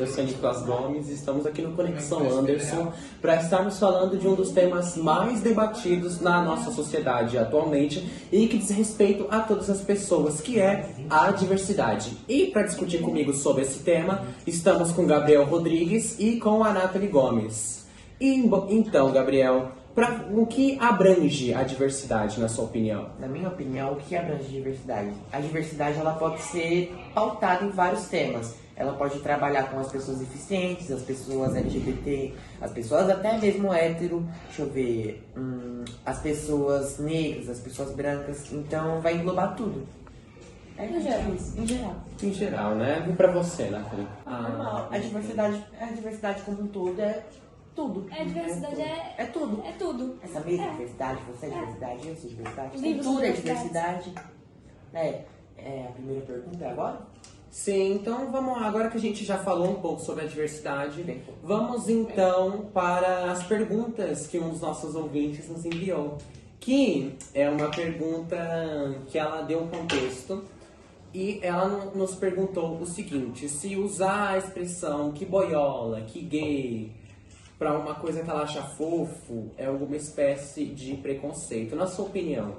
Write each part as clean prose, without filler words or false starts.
eu sou Nicolas Gomes e estamos aqui no Conexão Anderson para estarmos falando de um dos temas mais debatidos na nossa sociedade atualmente e que diz respeito a todas as pessoas, que é a diversidade. E para discutir comigo sobre esse tema, estamos com Gabriel Rodrigues e com a Nathalie Gomes. Então, Gabriel, o que abrange a diversidade, na sua opinião? Na minha opinião, o que abrange a diversidade? A diversidade ela pode ser pautada em vários temas. Ela pode trabalhar com as pessoas deficientes, as pessoas LGBT, as pessoas até mesmo hétero, as pessoas negras, as pessoas brancas. Então vai englobar tudo. Em geral. Em geral, né? E pra você, Nathalie? Normal. A diversidade como um todo é tudo. A diversidade é tudo. É tudo. Essa mesma diversidade, você é diversidade, eu sou diversidade, Livros tudo é são diversidade. diversidade. A primeira pergunta é agora? Sim, então vamos lá. Agora que a gente já falou um pouco sobre a diversidade, vamos então para as perguntas que um dos nossos ouvintes nos enviou. Que é uma pergunta que ela deu um contexto e ela nos perguntou o seguinte: se usar a expressão que boiola, que gay, para uma coisa que ela acha fofo, é alguma espécie de preconceito. Na sua opinião?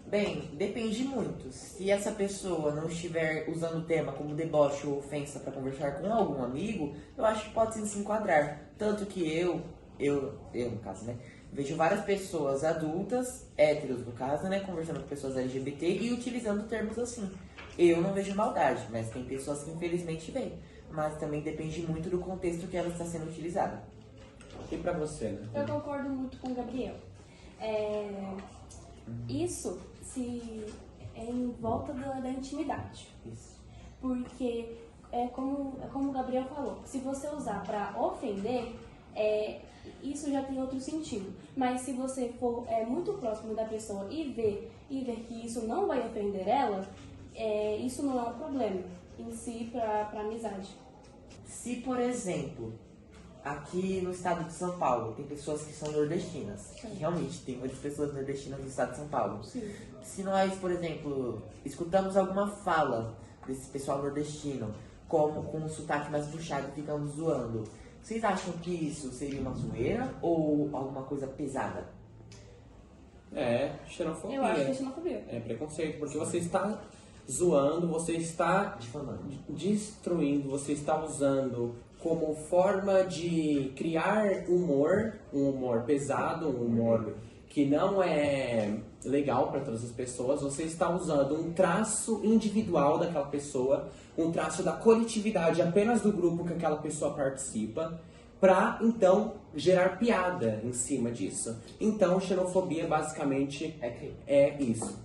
Bem, depende muito. Se essa pessoa não estiver usando o tema como deboche ou ofensa para conversar com algum amigo, eu acho que pode sim se enquadrar. Tanto que eu no caso, né, vejo várias pessoas adultas, héteros no caso, né, conversando com pessoas LGBT e utilizando termos assim. Eu não vejo maldade, mas tem pessoas que infelizmente veem. Mas também depende muito do contexto que ela está sendo utilizada. E pra você, né? Eu concordo muito com o Gabriel. Isso se é em volta da intimidade. Isso. Porque, como o Gabriel falou, se você usar para ofender, isso já tem outro sentido. Mas se você for muito próximo da pessoa e ver que isso não vai ofender ela, isso não é um problema em si para amizade. Se, por exemplo, aqui no estado de São Paulo, tem pessoas que são nordestinas, que realmente tem muitas pessoas nordestinas no estado de São Paulo. Sim. Se nós, por exemplo, escutamos alguma fala desse pessoal nordestino, como com um sotaque mais puxado e ficamos zoando, vocês acham que isso seria uma zoeira ou alguma coisa pesada? É xenofobia. Eu acho que é xenofobia. É preconceito, porque você está zoando, você está Difamando. destruindo, você está usando como forma de criar humor, um humor pesado, um humor que não é legal para todas as pessoas. Você está usando um traço individual daquela pessoa, um traço da coletividade apenas do grupo que aquela pessoa participa, para então gerar piada em cima disso. Então, xenofobia basicamente é isso.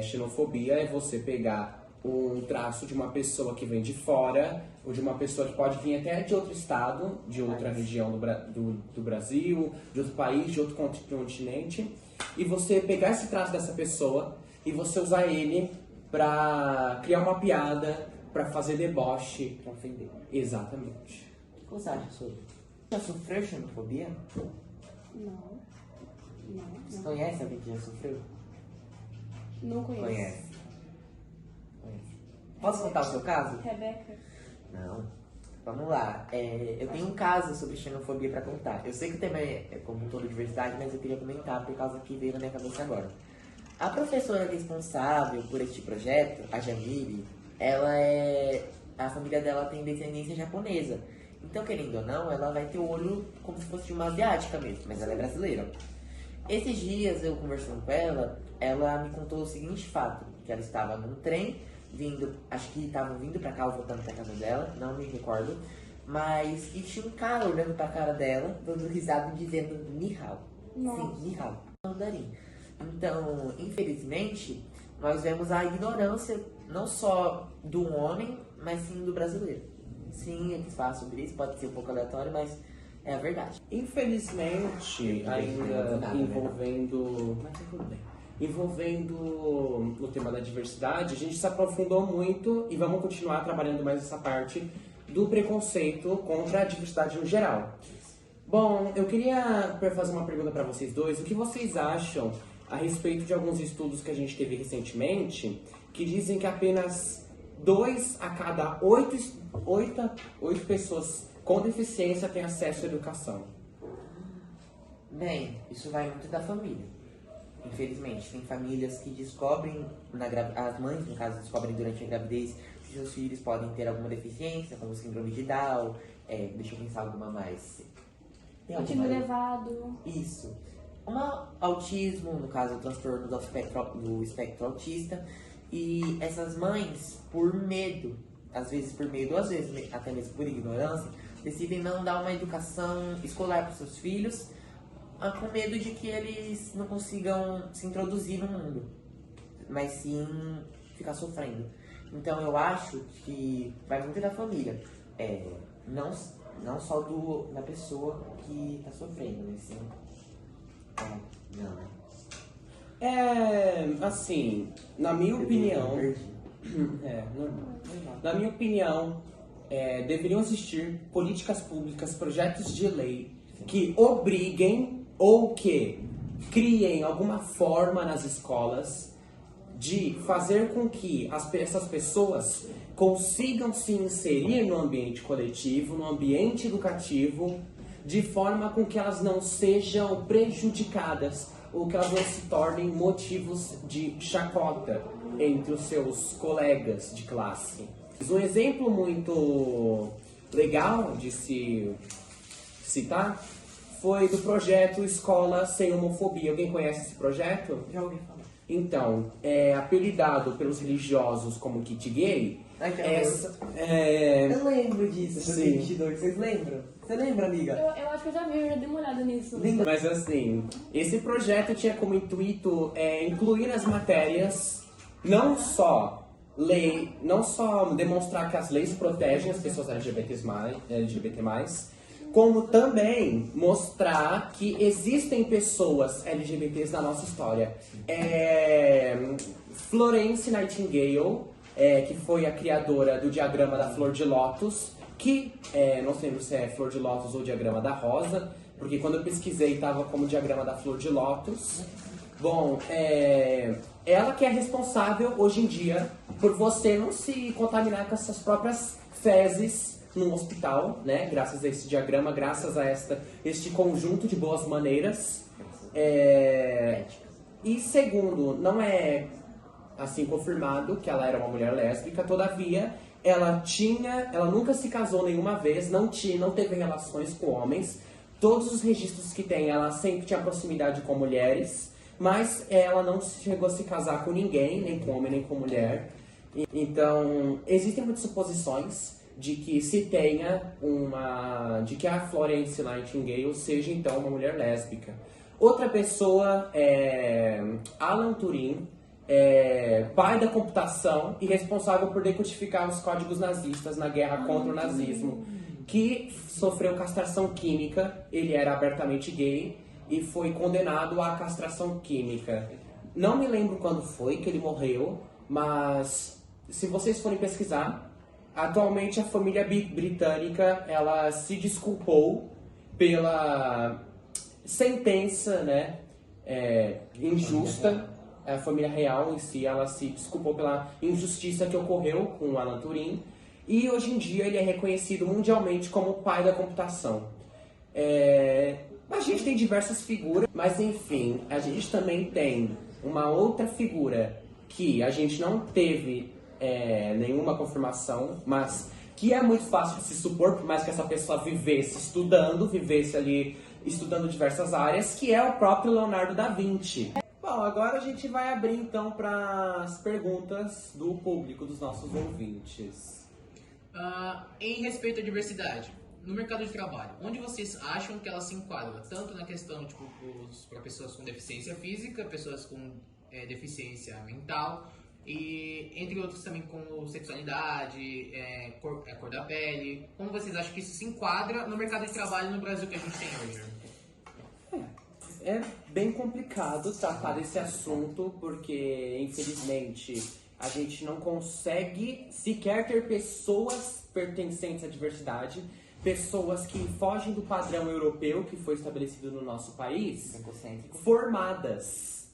Xenofobia é você pegar um traço de uma pessoa que vem de fora, ou de uma pessoa que pode vir até de outro estado, de outra região do Brasil, de outro país, de outro continente, e você pegar esse traço dessa pessoa e você usar ele pra criar uma piada, pra fazer deboche. Pra ofender. Exatamente. O que você acha sobre? Já sofreu xenofobia? Não. Você conhece alguém que já sofreu? Não conheço. Conhece. Posso contar o seu caso? Rebeca? Não. Vamos lá. Eu tenho um caso sobre xenofobia pra contar. Eu sei que o tema é como toda diversidade, mas eu queria comentar por causa que veio na minha cabeça agora. A professora responsável por este projeto, a Jamile, a família dela tem descendência japonesa. Então, querendo ou não, ela vai ter o olho como se fosse de uma asiática mesmo, mas ela é brasileira. Esses dias, eu conversando com ela me contou o seguinte fato, que ela estava num trem, acho que estavam vindo pra cá ou voltando pra casa dela, não me recordo, mas e tinha um cara olhando pra cara dela, dando risada e dizendo ni hao. Nossa. Sim, ni hao, mandarim. Então, infelizmente, nós vemos a ignorância não só do homem, mas sim do brasileiro. Sim, eu quis falar sobre isso, pode ser um pouco aleatório, mas é a verdade. Infelizmente, ainda envolvendo o tema da diversidade, a gente se aprofundou muito e vamos continuar trabalhando mais essa parte do preconceito contra a diversidade no geral. Bom, eu queria fazer uma pergunta para vocês dois. O que vocês acham a respeito de alguns estudos que a gente teve recentemente que dizem que apenas 2 a cada 8 pessoas com deficiência têm acesso à educação. Bem, isso vai muito da família. Infelizmente, tem famílias que descobrem, as mães, no caso, descobrem durante a gravidez que seus filhos podem ter alguma deficiência, como síndrome de Down, deixa eu pensar alguma mais. Tem Autismo alguma? elevado. Isso. Autismo, no caso, o transtorno do espectro autista. E essas mães, por medo, às vezes por medo, às vezes até mesmo por ignorância, decidem não dar uma educação escolar para seus filhos, com medo de que eles não consigam se introduzir no mundo, mas sim ficar sofrendo. Então eu acho que vai muito da família, não só da pessoa que está sofrendo, mas sim. Assim, na minha opinião. Normal. Na minha opinião, deveriam existir políticas públicas, projetos de lei que obriguem ou que criem alguma forma nas escolas de fazer com que essas pessoas consigam se inserir no ambiente coletivo, no ambiente educativo, de forma com que elas não sejam prejudicadas ou que elas não se tornem motivos de chacota entre os seus colegas de classe. Um exemplo muito legal de se citar foi do projeto Escola Sem Homofobia. Alguém conhece esse projeto? Já ouvi falar. Então, apelidado pelos religiosos como kit gay. Eu lembro disso, Sim. 22. Vocês lembram? Você lembra, amiga? Eu acho que eu já vi, eu já dei uma olhada nisso. Mas assim, esse projeto tinha como intuito incluir nas matérias não só demonstrar que as leis protegem as pessoas LGBT+, como também mostrar que existem pessoas LGBTs na nossa história. Florence Nightingale, que foi a criadora do diagrama da flor de lótus, que não sei se é flor de lótus ou diagrama da rosa, porque quando eu pesquisei estava como diagrama da flor de lótus. Bom, ela que é responsável hoje em dia por você não se contaminar com as suas próprias fezes num hospital, né? Graças a esse diagrama, graças a este conjunto de boas maneiras. E segundo, não é assim confirmado que ela era uma mulher lésbica, todavia ela nunca se casou nenhuma vez, não teve relações com homens. Todos os registros que tem, ela sempre tinha proximidade com mulheres, mas ela não chegou a se casar com ninguém, nem com homem, nem com mulher. Então, existem muitas suposições de que de que a Florence Nightingale seja então uma mulher lésbica. Outra pessoa é Alan Turing, pai da computação e responsável por decodificar os códigos nazistas na guerra contra o nazismo, que sofreu castração química. Ele era abertamente gay e foi condenado à castração química. Não me lembro quando foi que ele morreu, mas se vocês forem pesquisar, atualmente a família britânica ela se desculpou pela sentença, né, injusta. A família real em si, ela se desculpou pela injustiça que ocorreu com o Alan Turing, e hoje em dia ele é reconhecido mundialmente como o pai da computação. A gente tem diversas figuras, mas enfim, a gente também tem uma outra figura que a gente não teve nenhuma confirmação, mas que é muito fácil de se supor, por mais que essa pessoa vivesse ali estudando diversas áreas, que é o próprio Leonardo da Vinci. Bom, agora a gente vai abrir então para as perguntas do público, dos nossos ouvintes. Em respeito à diversidade, no mercado de trabalho, onde vocês acham que ela se enquadra? Tanto na questão para pessoas com deficiência física, pessoas com deficiência mental, e entre outros também como sexualidade, cor da pele. Como vocês acham que isso se enquadra no mercado de trabalho no Brasil que a gente tem hoje? É bem complicado tratar desse assunto, porque, infelizmente, a gente não consegue sequer ter pessoas pertencentes à diversidade, pessoas que fogem do padrão europeu que foi estabelecido no nosso país, formadas.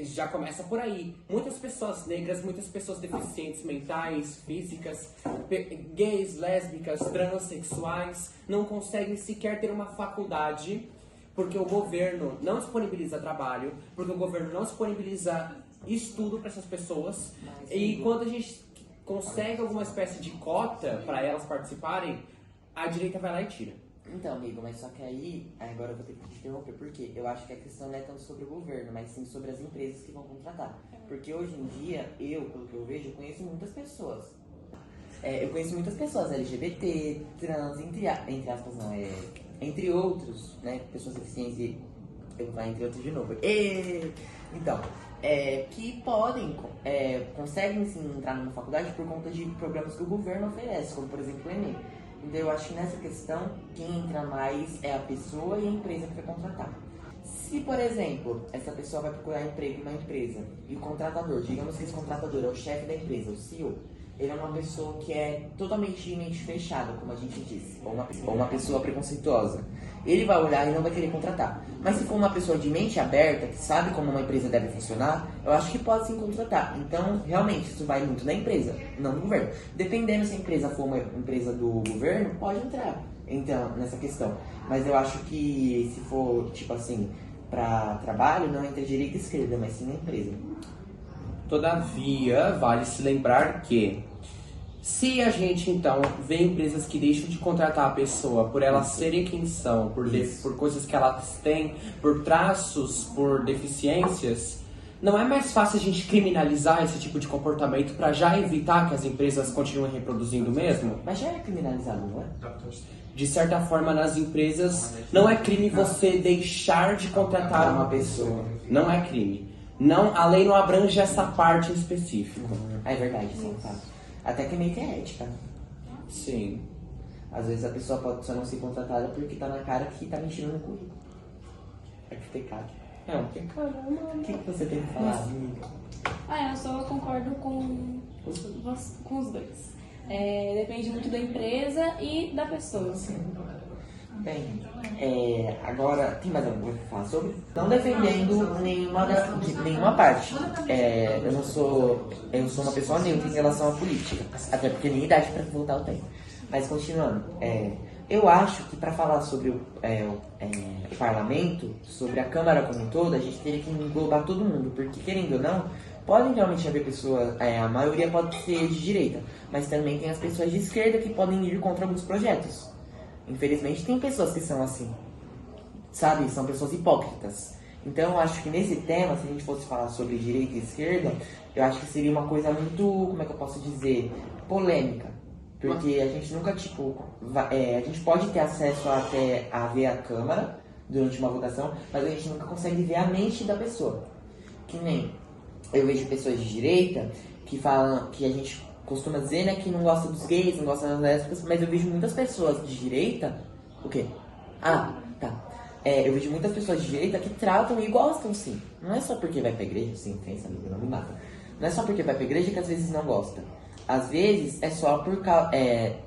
Já começa por aí. Muitas pessoas negras, muitas pessoas deficientes mentais, físicas, gays, lésbicas, transexuais, não conseguem sequer ter uma faculdade porque o governo não disponibiliza trabalho, porque o governo não disponibiliza estudo para essas pessoas. E quando a gente consegue alguma espécie de cota para elas participarem, a direita vai lá e tira. Então, amigo, mas só que aí, agora eu vou ter que te interromper, porque eu acho que a questão não é tanto sobre o governo, mas sim sobre as empresas que vão contratar. Porque hoje em dia, pelo que eu vejo, eu conheço muitas pessoas. Eu conheço muitas pessoas LGBT, trans, entre aspas não, entre outros, né, pessoas deficientes, eu vou falar entre outros de novo. Então, que conseguem sim entrar numa faculdade por conta de programas que o governo oferece, como por exemplo o Enem. Então eu acho que nessa questão, quem entra mais é a pessoa e a empresa que vai contratar. Se, por exemplo, essa pessoa vai procurar emprego em uma empresa e o contratador, digamos que esse contratador é o chefe da empresa, o CEO, ele é uma pessoa que é totalmente de mente fechada, como a gente disse, ou uma pessoa preconceituosa. Ele vai olhar e não vai querer contratar. Mas se for uma pessoa de mente aberta, que sabe como uma empresa deve funcionar, eu acho que pode sim contratar. Então, realmente, isso vai muito da empresa, não do governo. Dependendo se a empresa for uma empresa do governo, pode entrar então, nessa questão. Mas eu acho que se for, tipo assim, para trabalho, não entre direita e esquerda, mas sim na empresa. Todavia, vale se lembrar que se a gente, então, vê empresas que deixam de contratar a pessoa por elas serem quem são, por coisas que elas têm, por traços, por deficiências, não é mais fácil a gente criminalizar esse tipo de comportamento para já evitar que as empresas continuem reproduzindo mesmo? Mas já é criminalizado, não é? De certa forma, nas empresas, não é crime você deixar de contratar uma pessoa. Não é crime. Não, a lei não abrange essa parte em específico. É verdade, isso é um fato. Até que meio que é ética, né? Sim. Às vezes a pessoa pode só não ser contratada porque tá na cara que tá mentindo no currículo. É que pecado. É um pecado. O que você tem que falar, amiga? Eu só concordo com os dois. Depende muito da empresa e da pessoa. Bem, agora, tem mais alguma coisa pra falar sobre? Não defendendo nenhuma parte. Eu sou uma pessoa neutra em relação à política. Até porque nem idade pra voltar ao tempo. Mas continuando, eu acho que para falar sobre o parlamento, sobre a Câmara como um todo, a gente teria que englobar todo mundo. Porque, querendo ou não, podem realmente haver pessoas, a maioria pode ser de direita, mas também tem as pessoas de esquerda que podem ir contra alguns projetos. Infelizmente tem pessoas que são assim, sabe? São pessoas hipócritas. Então eu acho que nesse tema, se a gente fosse falar sobre direita e esquerda, eu acho que seria uma coisa muito, como é que eu posso dizer, polêmica. Porque a gente nunca, a gente pode ter acesso até a ver a Câmara durante uma votação, mas a gente nunca consegue ver a mente da pessoa. Que nem eu vejo pessoas de direita que falam, que a gente costuma dizer, né, que não gosta dos gays, não gosta das lésbicas, mas eu vejo muitas pessoas de direita... O quê? Tá. Eu vejo muitas pessoas de direita que tratam e gostam, sim. Não é só porque vai pra igreja, sim, pensa, amigo, não me mata. Não é só porque vai pra igreja que às vezes não gosta. Às vezes é só por causa...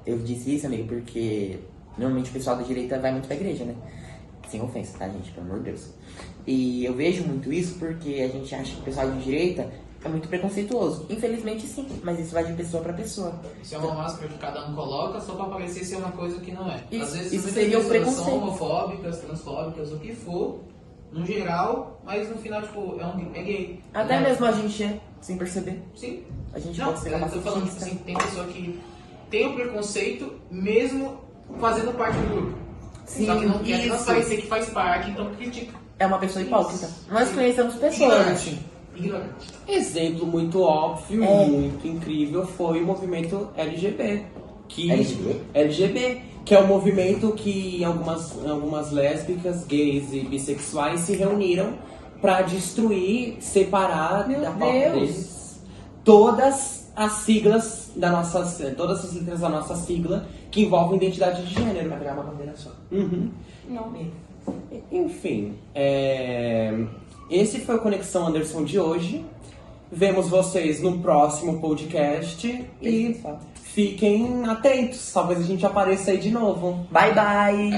eu disse isso, amigo, porque normalmente o pessoal da direita vai muito pra igreja, né? Sem ofensa, tá, gente? Pelo amor de Deus. E eu vejo muito isso porque a gente acha que o pessoal de direita é muito preconceituoso. Infelizmente, sim, mas isso vai de pessoa pra pessoa. Isso é uma máscara que cada um coloca só pra parecer ser uma coisa que não é. Isso, Às vezes isso muitas seria o pessoas preconceito. são homofóbicas, transfóbicas, o que for, no geral, mas no final, tipo, é gay. Até Né? mesmo a gente é, sem perceber. Sim. A gente Não, pode ser uma eu tô falando, machista. assim, tem pessoa que tem o preconceito mesmo fazendo parte do grupo. Sim, Só que não quer isso. transparecer que faz parte, então critica. É uma pessoa hipócrita. Nós Sim. conhecemos pessoas Ignorante. assim. Ignorante. Exemplo muito óbvio, muito incrível, foi o movimento LGB. LGB, que é um movimento que algumas lésbicas, gays e bissexuais se reuniram para destruir, separar da pauta deles todas as siglas todas as letras da nossa sigla que envolvem identidade de gênero. Pra virar uma bandeira só. Não. Enfim, esse foi o Conexão Anderson de hoje. Vemos vocês no próximo podcast e fiquem atentos. Talvez a gente apareça aí de novo. Bye, bye!